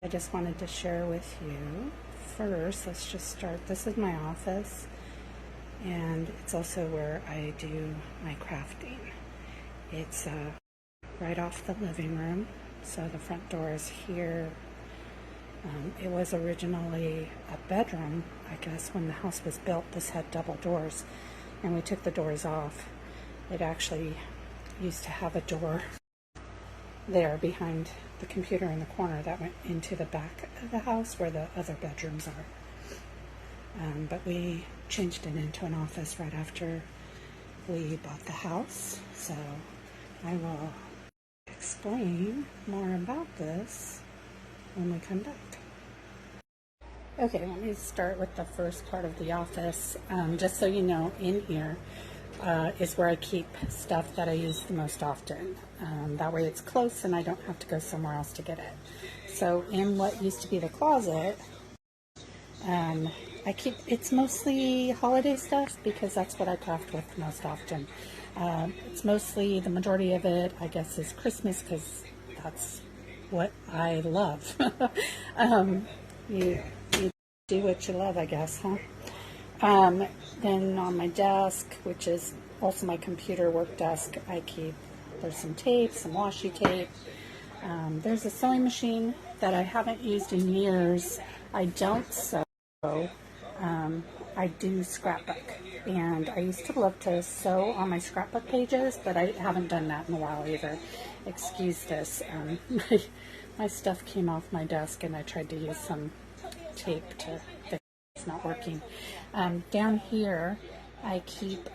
I just wanted to share with you. First, let's just start. This is my office, and it's also where I do my crafting. It's right off the living room, so the front door is here. It was originally a bedroom. I guess when the house was built, this had double doors, and we took the doors off. It actually used to have a door there behind the computer in the corner that went into the back of the house where the other bedrooms are. But we changed it into an office right after we bought the house. So I will explain more about this when we come back. Okay, let me start with the first part of the office. Just so you know, in here is where I keep stuff that I use the most often. That way it's close and I don't have to go somewhere else to get it. So in what used to be the closet, it's mostly holiday stuff because that's what I craft with most often. It's mostly, the majority of it, I guess, is Christmas because that's what I love. You do what you love, I guess, huh? Then on my desk, which is also my computer work desk, there's some tape, some washi tape. There's a sewing machine that I haven't used in years. I don't sew. I do scrapbook, and I used to love to sew on my scrapbook pages, but I haven't done that in a while either. Excuse this. My stuff came off my desk, and I tried to use some tape to fix it. It's not working. Down here, I keep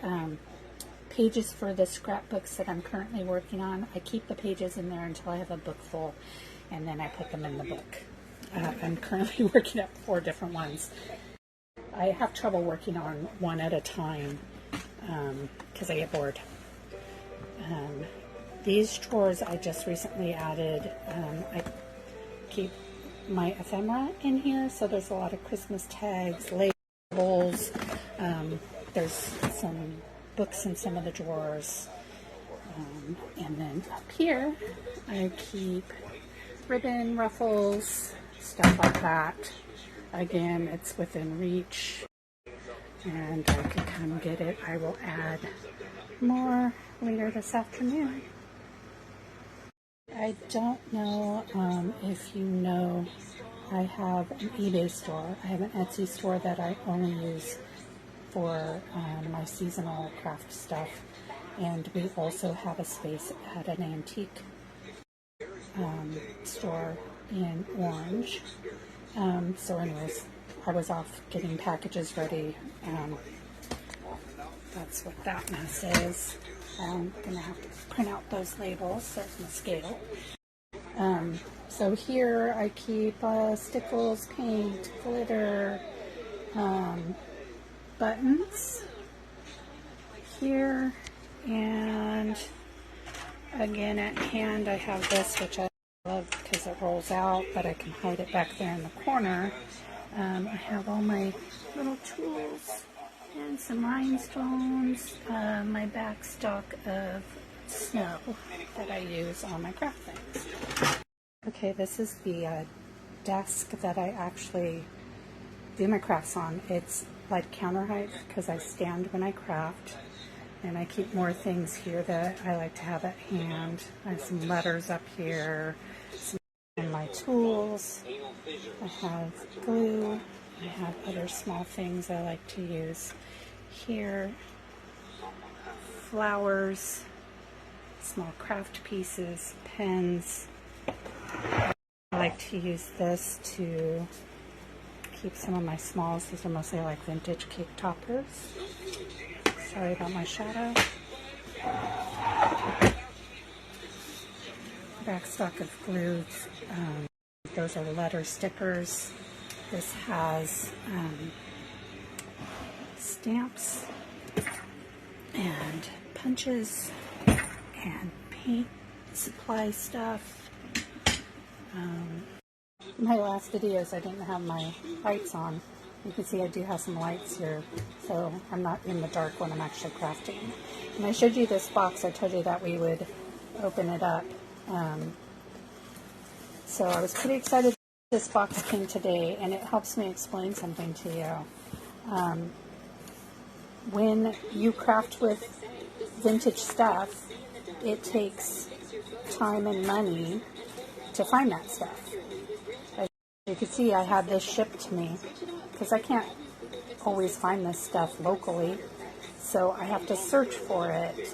pages for the scrapbooks that I'm currently working on. I keep the pages in there until I have a book full, and then I put them in the book. I'm currently working at 4 different ones. I have trouble working on one at a time because I get bored. These drawers I just recently added. I keep my ephemera in here, so there's a lot of Christmas tags, labels. There's some books in some of the drawers. And then up here, I keep ribbon, ruffles, stuff like that. Again, it's within reach, and I can come get it. I will add more later this afternoon. I don't know if you know, I have an eBay store. I have an Etsy store that I only use for my seasonal craft stuff. And we also have a space at an antique store in Orange. So anyways, I was off getting packages ready. That's what that mess is. I'm going to have to print out those labels. There's my scale. So here I keep stickles, paint, glitter, buttons here, and again at hand I have this, which I love because it rolls out, but I can hide it back there in the corner. I have all my little tools and some rhinestones, my back stock of snow that I use on my craft things. Okay, this is the desk that I actually do my crafts on. It's like counter height because I stand when I craft, and I keep more things here that I like to have at hand. I have some letters up here, and my tools. I have glue. I have other small things I like to use here. Flowers, small craft pieces, pens. I like to use this to keep some of my smalls. These are mostly like vintage cake toppers. Sorry about my shadow. Back stock of glue. Those are letter stickers. This has stamps and punches and paint supply stuff. My last videos I didn't have my lights on. You can see I do have some lights here, so I'm not in the dark when I'm actually crafting. And I showed you this box. I told you that we would open it up. So I was pretty excited This box came today, and it helps me explain something to you. When you craft with vintage stuff, it takes time and money to find that stuff. As you can see, I had this shipped to me because I can't always find this stuff locally, so I have to search for it.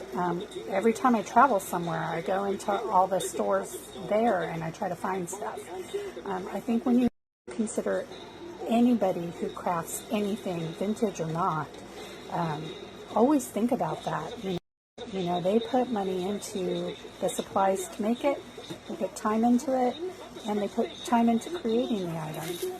Every time I travel somewhere, I go into all the stores there and I try to find stuff. I think when you consider anybody who crafts anything, vintage or not, always think about that. You know, they put money into the supplies to make it, they put time into it, and they put time into creating the item.